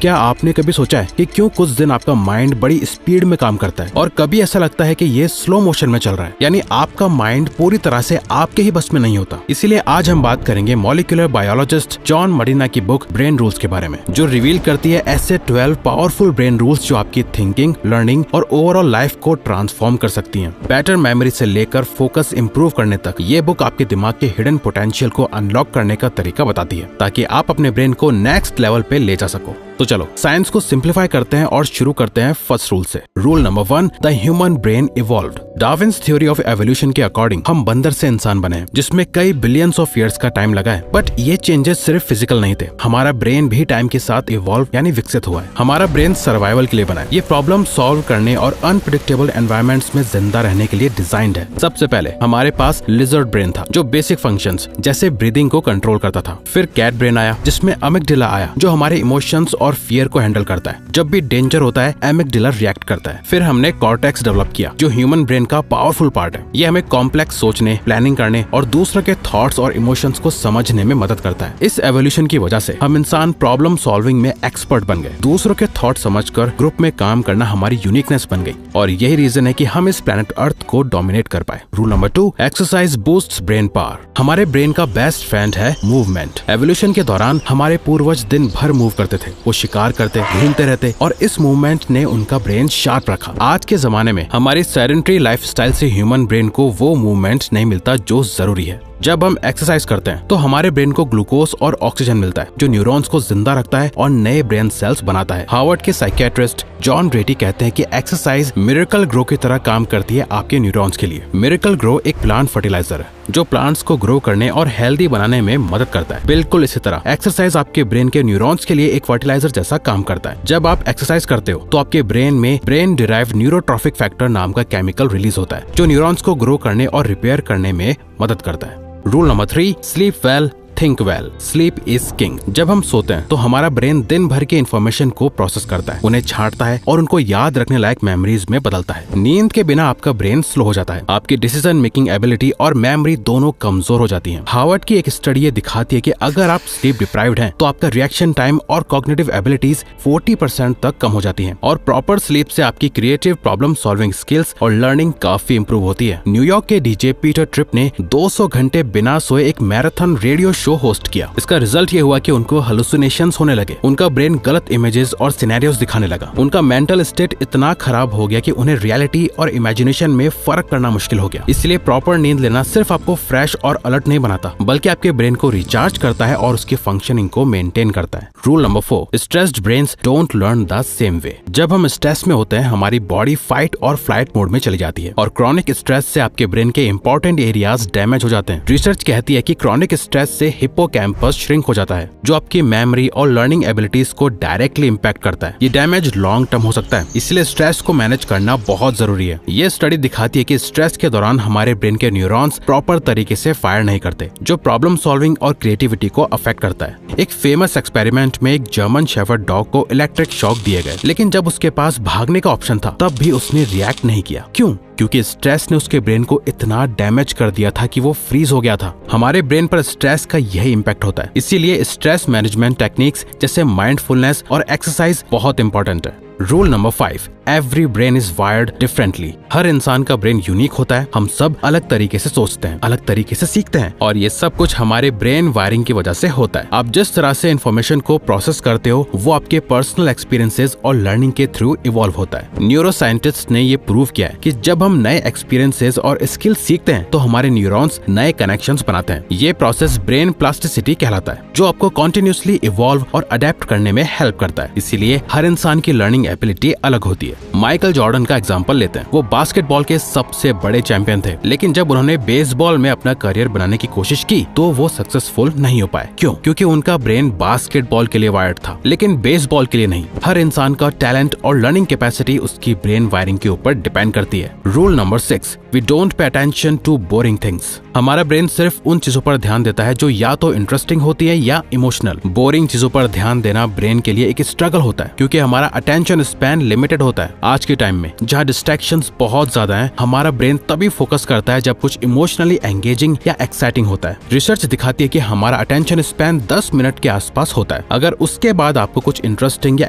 क्या आपने कभी सोचा है कि क्यों कुछ दिन आपका माइंड बड़ी स्पीड में काम करता है और कभी ऐसा लगता है कि ये स्लो मोशन में चल रहा है, यानी आपका माइंड पूरी तरह से आपके ही बस में नहीं होता। इसीलिए आज हम बात करेंगे मॉलिक्यूलर बायोलॉजिस्ट जॉन मडीना की बुक ब्रेन रूल्स के बारे में, जो रिवील करती है ऐसे 12 पावरफुल ब्रेन रूल्स जो आपकी थिंकिंग, लर्निंग और ओवरऑल लाइफ को ट्रांसफॉर्म कर सकती हैं। बेटर मेमोरी से लेकर फोकस इंप्रूव करने तक ये बुक आपके दिमाग के हिडन पोटेंशियल को अनलॉक करने का तरीका बताती है, ताकि आप अपने ब्रेन को नेक्स्ट लेवल पे ले जा सको। तो चलो साइंस को सिंप्लीफाई करते हैं और शुरू करते हैं फर्स्ट रूल से। Rule number 1, the human brain evolved. Darwin's theory of evolution के अकॉर्डिंग हम बंदर से इंसान बने हैं, जिसमें कई बिलियंस ऑफ ईयर्स का टाइम लगा है। बट ये चेंजेस सिर्फ फिजिकल नहीं थे, हमारा ब्रेन भी टाइम के साथ इवॉल्व यानी विकसित हुआ है। हमारा ब्रेन सर्वाइवल के लिए बना है, ये प्रॉब्लम सॉल्व करने और अनप्रेडिक्टेबल एनवायरमेंट्स में जिंदा रहने के लिए डिजाइंड है। सबसे पहले हमारे पास लिजर्ड ब्रेन था, जो बेसिक फंक्शंस जैसे ब्रीदिंग को कंट्रोल करता था। फिर कैट ब्रेन आया, जिसमें अमिगडाला आया, जो हमारे इमोशंस और फियर को हैंडल करता है। जब भी डेंजर होता है अमिगडाला रिएक्ट करता है। फिर हमने कॉर्टेक्स डेवलप किया, जो ह्यूमन ब्रेन का पावरफुल पार्ट है। ये हमें कॉम्प्लेक्स सोचने, प्लानिंग करने और दूसरों के थॉट्स और इमोशंस को समझने में मदद करता है। इस एवोल्यूशन की वजह से हम इंसान प्रॉब्लम सॉल्विंग में एक्सपर्ट बन गए। दूसरों के थॉट समझकर ग्रुप में काम करना हमारी यूनिकनेस बन गई, और यही रीजन है कि हम इस प्लेनेट अर्थ को डोमिनेट कर पाए। Rule number 2, exercise boosts brain power. हमारे ब्रेन का बेस्ट फ्रेंड है मूवमेंट। एवोल्यूशन के दौरान हमारे पूर्वज दिन भर मूव करते थे, वो शिकार करते, घूमते रहते, और इस मूवमेंट ने उनका ब्रेन शार्प रखा। आज के जमाने में हमारी सेडेंटरी लाइफस्टाइल से ह्यूमन ब्रेन को वो मूवमेंट नहीं मिलता जो जरूरी है। जब हम एक्सरसाइज करते हैं तो हमारे ब्रेन को ग्लूकोज और ऑक्सीजन मिलता है, जो न्यूरॉन्स को जिंदा रखता है और नए ब्रेन सेल्स बनाता है। हार्वर्ड के साइकियाट्रिस्ट जॉन रेटी कहते हैं कि एक्सरसाइज मिरेकल ग्रो की तरह काम करती है आपके न्यूरॉन्स के लिए। मिरेकल ग्रो एक प्लांट फर्टिलाइजर है, जो प्लांट्स को ग्रो करने और हेल्दी बनाने में मदद करता है। बिल्कुल इसी तरह एक्सरसाइज आपके ब्रेन के न्यूरॉन्स के लिए एक फर्टिलाइजर जैसा काम करता है। जब आप एक्सरसाइज करते हो तो आपके ब्रेन में ब्रेन डिराइव्ड न्यूरोट्रॉफिक फैक्टर नाम का केमिकल रिलीज होता है, जो न्यूरॉन्स को ग्रो करने और रिपेयर करने में मदद करता है। Rule number 3, sleep well think well, sleep is king. जब हम सोते हैं तो हमारा ब्रेन दिन भर के इन्फॉर्मेशन को प्रोसेस करता है, उन्हें छांटता है और उनको याद रखने लायक मेमोरीज में बदलता है। नींद के बिना आपका ब्रेन स्लो हो जाता है, आपकी डिसीजन मेकिंग एबिलिटी और मेमोरी दोनों कमजोर हो जाती हैं। हार्वर्ड की एक स्टडी ये दिखाती है कि अगर आप स्लीप डिप्राइव्ड हैं तो आपका रिएक्शन टाइम और कॉग्निटिव एबिलिटीज 40% तक कम हो जाती हैं, और प्रॉपर स्लीप से आपकी क्रिएटिव प्रॉब्लम सॉल्विंग स्किल्स और लर्निंग काफी इंप्रूव होती है। न्यूयॉर्क के डीजे पीटर ट्रिप ने 200 घंटे बिना सोए एक मैराथन रेडियो शो होस्ट किया। इसका रिजल्ट ये हुआ कि उनको हेलुसिनेशंस होने लगे, उनका ब्रेन गलत इमेजेस और सिनेरियोस दिखाने लगा, उनका मेंटल स्टेट इतना खराब हो गया कि उन्हें रियलिटी और इमेजिनेशन में फर्क करना मुश्किल हो गया। इसलिए प्रॉपर नींद लेना सिर्फ आपको फ्रेश और अलर्ट नहीं बनाता, बल्कि आपके ब्रेन को रिचार्ज करता है और उसकी फंक्शनिंग को मेंटेन करता है। Rule number 4, stressed brains don't learn the same way. जब हम स्ट्रेस में होते हैं हमारी बॉडी फाइट और फ्लाइट मोड में चली जाती है, और क्रॉनिक स्ट्रेस से आपके ब्रेन के इंपॉर्टेंट एरियाज डैमेज हो जाते हैं। रिसर्च कहती है कि क्रॉनिक स्ट्रेस से हिप्पोकैम्पस श्रिंक हो जाता है, जो आपकी मेमोरी और लर्निंग एबिलिटीज को डायरेक्टली इंपैक्ट करता है। ये डैमेज लॉन्ग टर्म हो सकता है, इसलिए स्ट्रेस को मैनेज करना बहुत जरूरी है। ये स्टडी दिखाती है कि स्ट्रेस के दौरान हमारे ब्रेन के न्यूरॉन्स प्रॉपर तरीके से फायर नहीं करते, जो प्रॉब्लम सॉल्विंग और क्रिएटिविटी को अफेक्ट करता है। एक फेमस एक्सपेरिमेंट में एक जर्मन शेफर्ड डॉग को इलेक्ट्रिक शॉक दिए गए, लेकिन जब उसके पास भागने का ऑप्शन था तब भी उसने रिएक्ट नहीं किया। क्यों? क्योंकि स्ट्रेस ने उसके ब्रेन को इतना डैमेज कर दिया था कि वो फ्रीज हो गया था। हमारे ब्रेन पर स्ट्रेस का यही इम्पैक्ट होता है, इसीलिए स्ट्रेस मैनेजमेंट टेक्निक्स जैसे माइंडफुलनेस और एक्सरसाइज बहुत इंपॉर्टेंट है। Rule number 5, every brain is wired differently. हर इंसान का ब्रेन यूनिक होता है, हम सब अलग तरीके से सोचते हैं, अलग तरीके से सीखते हैं, और ये सब कुछ हमारे ब्रेन वायरिंग की वजह से होता है। आप जिस तरह से इन्फॉर्मेशन को प्रोसेस करते हो वो आपके पर्सनल एक्सपीरियंसेस और लर्निंग के थ्रू इवॉल्व होता है। न्यूरो साइंटिस्ट ने ये प्रूव किया है कि जब हम नए एक्सपीरियंसेस और स्किल सीखते हैं तो हमारे न्यूरॉन्स नए कनेक्शंस बनाते हैं। ये प्रोसेस ब्रेन प्लास्टिसिटी कहलाता है, जो आपको कंटिन्यूअसली इवॉल्व और अडेप्ट करने में हेल्प करता है। इसीलिए हर इंसान की लर्निंग एबिलिटी अलग होती है। माइकल जॉर्डन का एग्जांपल लेते हैं। वो बास्केटबॉल के सबसे बड़े चैंपियन थे, लेकिन जब उन्होंने बेसबॉल में अपना करियर बनाने की कोशिश की तो वो सक्सेसफुल नहीं हो पाए। क्यों? क्योंकि उनका ब्रेन बास्केटबॉल के लिए वायर्ड था, लेकिन बेसबॉल के लिए नहीं। हर इंसान का टैलेंट और लर्निंग कैपेसिटी उसकी ब्रेन वायरिंग के ऊपर डिपेंड करती है। Rule number 6, we don't pay attention to boring things. हमारा ब्रेन सिर्फ उन चीजों पर ध्यान देता है जो या तो इंटरेस्टिंग होती है या इमोशनल। बोरिंग चीजों पर ध्यान देना ब्रेन के लिए एक स्ट्रगल होता है, क्योंकि हमारा अटेंशन अटेंशन स्पैन लिमिटेड होता है। आज के टाइम में जहाँ डिस्ट्रैक्शंस बहुत ज्यादा हैं, हमारा ब्रेन तभी फोकस करता है जब कुछ इमोशनली एंगेजिंग या एक्साइटिंग होता है। रिसर्च दिखाती है कि हमारा अटेंशन स्पैन 10 मिनट के आसपास होता है। अगर उसके बाद आपको कुछ इंटरेस्टिंग या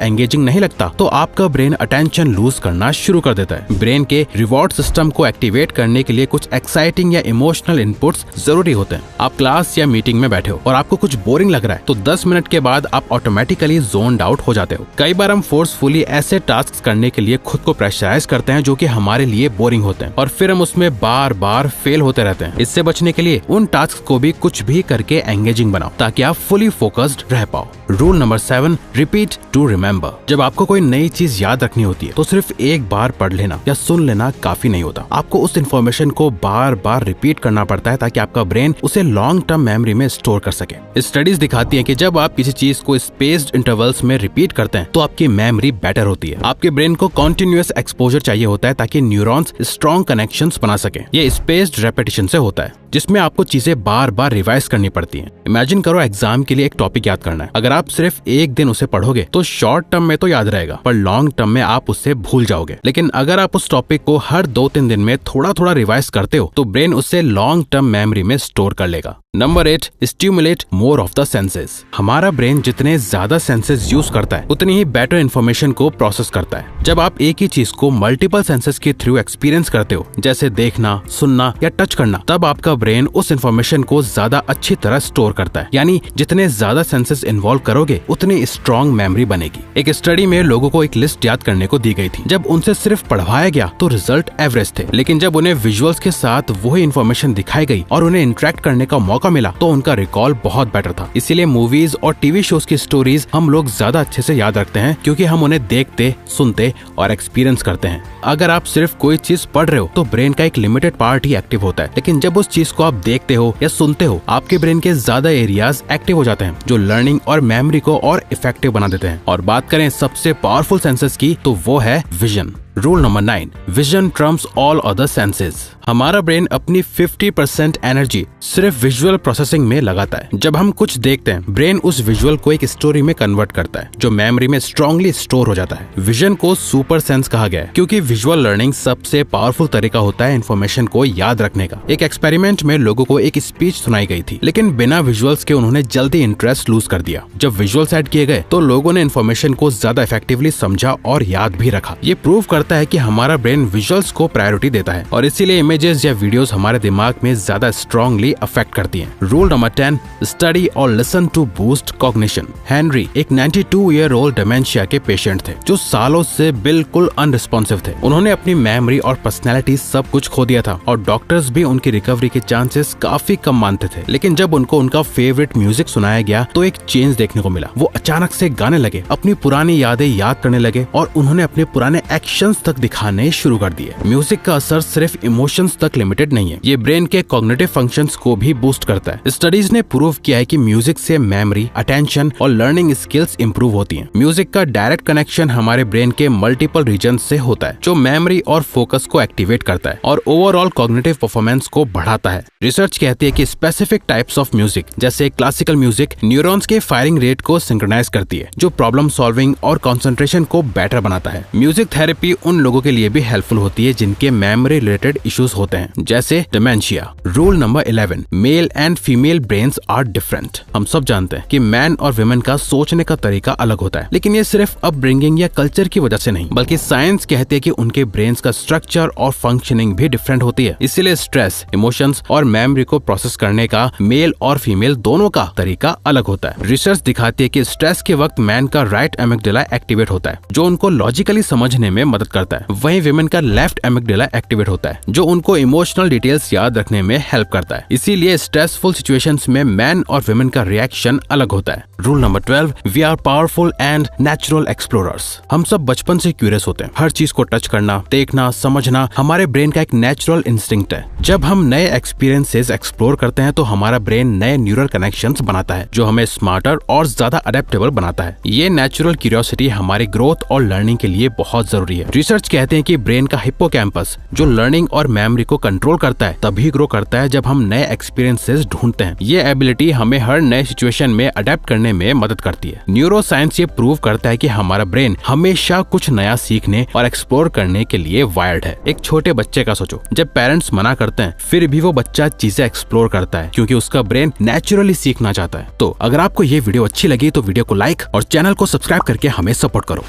एंगेजिंग नहीं लगता तो आपका ब्रेन अटेंशन लूज करना शुरू कर देता है। ब्रेन के रिवॉर्ड सिस्टम को एक्टिवेट करने के लिए कुछ एक्साइटिंग या इमोशनल इनपुट्स जरूरी होते हैं। आप क्लास या मीटिंग में बैठे हो और आपको कुछ बोरिंग लग रहा है तो 10 मिनट के बाद आप ऑटोमेटिकली जोन्ड आउट हो जाते हो। कई बार हम फोर्सफुली ऐसे टास्क करने के लिए खुद को प्रेशराइज करते हैं जो कि हमारे लिए बोरिंग होते हैं और फिर हम उसमें बार बार फेल होते रहते हैं। इससे बचने के लिए उन टास्क को भी कुछ भी करके एंगेजिंग बनाओ ताकि आप फुली फोकस्ड रह पाओ। Rule number 7, repeat to remember. जब आपको कोई नई चीज याद रखनी होती है तो सिर्फ एक बार पढ़ लेना या सुन लेना काफी नहीं होता। आपको उस इन्फॉर्मेशन को बार बार रिपीट करना पड़ता है ताकि आपका ब्रेन उसे लॉन्ग टर्म मेमोरी में स्टोर कर सके। स्टडीज दिखाती हैं कि जब आप किसी चीज को स्पेस्ड इंटरवल्स में रिपीट करते हैं तो आपकी मेमोरी बेटर होती है। आपके ब्रेन को कॉन्टिन्यूअस एक्सपोजर चाहिए होता है ताकि न्यूरॉन्स स्ट्रॉन्ग कनेक्शंस बना सके। ये स्पेस्ड रेपिटेशन से होता है जिसमें आपको चीजें बार बार रिवाइज करनी पड़ती हैं। इमेजिन करो एग्जाम के लिए एक टॉपिक याद करना है। अगर आप सिर्फ एक दिन उसे पढ़ोगे तो शॉर्ट टर्म में तो याद रहेगा पर लॉन्ग टर्म में आप उससे भूल जाओगे। लेकिन अगर आप उस टॉपिक को हर 2-3 दिन में थोड़ा थोड़ा रिवाइज करते हो तो ब्रेन उससे लॉन्ग टर्म मेमोरी में स्टोर कर लेगा। Number 8, stimulate more of the senses. हमारा ब्रेन जितने ज्यादा सेंसेस यूज करता है उतनी ही बेटर इन्फॉर्मेशन को प्रोसेस करता है। जब आप एक ही चीज को मल्टीपल सेंसेस के थ्रू एक्सपीरियंस करते हो जैसे देखना, सुनना या टच करना, तब आपका ब्रेन उस इन्फॉर्मेशन को ज्यादा अच्छी तरह स्टोर करता है। यानी जितने ज्यादा सेंसेस इन्वॉल्व करोगे उतनी स्ट्रॉन्ग मेमोरी बनेगी। एक स्टडी में लोगों को एक लिस्ट याद करने को दी गई थी। जब उनसे सिर्फ पढ़वाया गया तो रिजल्ट एवरेज थे, लेकिन जब उन्हें विजुअल्स के साथ वही इन्फॉर्मेशन दिखाई गई और उन्हें इंटरेक्ट करने का मौका मिला तो उनका रिकॉल बहुत बेटर था। इसीलिए मूवीज और टीवी शोज की स्टोरीज हम लोग ज्यादा अच्छे से याद रखते हैं क्योंकि हम उन्हें देखते, सुनते और एक्सपीरियंस करते हैं। अगर आप सिर्फ कोई चीज पढ़ रहे हो तो ब्रेन का एक लिमिटेड पार्ट ही एक्टिव होता है, लेकिन जब उस चीज को आप देखते हो या सुनते हो आपके ब्रेन के ज्यादा एरियाज एक्टिव हो जाते हैं जो लर्निंग और मेमोरी को और इफेक्टिव बना देते हैं। और बात करें सबसे पावरफुल सेंसेस की तो वो है vision. Rule number 9, vision Trump's all other senses. हमारा ब्रेन अपनी 50% एनर्जी सिर्फ विजुअल प्रोसेसिंग में लगाता है। जब हम कुछ देखते हैं ब्रेन उस विजुअल को एक स्टोरी में कन्वर्ट करता है जो मेमोरी में स्ट्रांगली स्टोर हो जाता है। विजन को सुपर सेंस कहा गया है क्योंकि विजुअल लर्निंग सबसे पावरफुल तरीका होता है इन्फॉर्मेशन को याद रखने का। एक एक्सपेरिमेंट में लोगों को एक स्पीच सुनाई गई थी लेकिन बिना विजुअल्स के उन्होंने जल्दी इंटरेस्ट लूज कर दिया। जब विजुअल्स ऐड किए गए तो लोगों ने इन्फॉर्मेशन को ज्यादा इफेक्टिवली समझा और याद भी रखा। ये प्रूव करता है कि हमारा ब्रेन विजुअल्स को प्रायोरिटी देता है और इसीलिए इमेजेस या वीडियोस हमारे दिमाग में ज्यादा स्ट्रांगली अफेक्ट करती हैं। रूल नंबर 10, स्टडी और listen to boost cognition. Henry एक 92 ईयर ओल्ड डिमेंशिया के पेशेंट थे जो सालों से बिल्कुल अनरिस्पॉन्सिव थे। उन्होंने अपनी मेमोरी और पर्सनैलिटी सब कुछ खो दिया था और डॉक्टर्स भी उनकी रिकवरी के चांसेस काफी कम मानते थे। लेकिन जब उनको उनका फेवरेट म्यूजिक सुनाया गया तो एक चेंज देखने को मिला। वो अचानक से गाने लगे, अपनी पुरानी यादें याद करने लगे और उन्होंने अपने पुराने एक्शंस तक दिखाने शुरू कर दिए। म्यूजिक का असर सिर्फ इमोशंस तक लिमिटेड नहीं है, ये ब्रेन के कॉग्निटिव फंक्शंस को भी बूस्ट करता है। स्टडीज ने प्रूव किया है कि म्यूजिक से मेमोरी, अटेंशन और लर्निंग स्किल्स इंप्रूव होती हैं। म्यूजिक का डायरेक्ट कनेक्शन हमारे ब्रेन के मल्टीपल रीजन से होता है जो मेमोरी और फोकस को एक्टिवेट करता है और ओवरऑल कॉग्निटिव परफॉर्मेंस को बढ़ाता है। रिसर्च कहती है कि स्पेसिफिक टाइप्स ऑफ म्यूजिक जैसे क्लासिकल म्यूजिक न्यूरॉन्स के फायरिंग रेट को सिंक्रोनाइज करती है जो प्रॉब्लम सॉल्विंग और कंसंट्रेशन को बेटर बनाता है। म्यूजिक थेरेपी उन लोगों के लिए भी हेल्पफुल होती है जिनके मेमोरी रिलेटेड इश्यूज होते हैं जैसे dementia. Rule number 11, male and female brains are different. हम सब जानते हैं कि मैन और वुमेन का सोचने का तरीका अलग होता है, लेकिन ये सिर्फ अपब्रिंगिंग या कल्चर की वजह से नहीं बल्कि साइंस कहते हैं कि उनके ब्रेन्स का स्ट्रक्चर और फंक्शनिंग भी डिफरेंट होती है। इसीलिए स्ट्रेस, इमोशंस और मेमोरी को प्रोसेस करने का मेल और फीमेल दोनों का तरीका अलग होता है। रिसर्च दिखाती है कि स्ट्रेस के वक्त मैन का राइट एमिग्डाला एक्टिवेट होता है जो उनको लॉजिकली समझने में मदद करता है, वहीं वुमेन का लेफ्ट एमिग्डाला एक्टिवेट होता है जो उनको इमोशनल डिटेल्स याद रखने में हेल्प करता है। इसीलिए स्ट्रेसफुल सिचुएशंस में मैन और वुमेन का रिएक्शन अलग होता है। Rule number 12, we are powerful and natural explorers. हम सब बचपन से क्यूरियस होते हैं। हर चीज को टच करना, देखना, समझना हमारे ब्रेन का एक नेचुरल इंस्टिंक्ट है। जब हम नए एक्सपीरियंसेस एक्सप्लोर करते हैं तो हमारा ब्रेन नए न्यूरल कनेक्शंस बनाता है जो हमें स्मार्टर और ज्यादा अडेप्टेबल बनाता है। ये नेचुरल क्यूरियोसिटी हमारी ग्रोथ और लर्निंग के लिए बहुत जरूरी है। रिसर्च कहते हैं कि ब्रेन का हिप्पोकैम्पस जो लर्निंग और मेमोरी मेमोरी को कंट्रोल करता है तभी ग्रो करता है जब हम नए एक्सपीरियंसेस ढूंढते हैं। ये एबिलिटी हमें हर नए सिचुएशन में अडेप्ट करने में मदद करती है। न्यूरो साइंस ये प्रूव करता है कि हमारा ब्रेन हमेशा कुछ नया सीखने और एक्सप्लोर करने के लिए वायर्ड है। एक छोटे बच्चे का सोचो, जब पेरेंट्स मना करते हैं फिर भी वो बच्चा चीजें एक्सप्लोर करता है क्योंकि उसका ब्रेन नेचुरली सीखना चाहता है। तो अगर आपको ये वीडियो अच्छी लगी तो वीडियो को लाइक और चैनल को सब्सक्राइब करके हमें सपोर्ट करो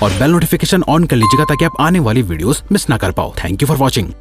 और बेल नोटिफिकेशन ऑन कर लीजिएगा ताकि आप आने वाली वीडियोस मिस ना कर पाओ। Thank you for watching.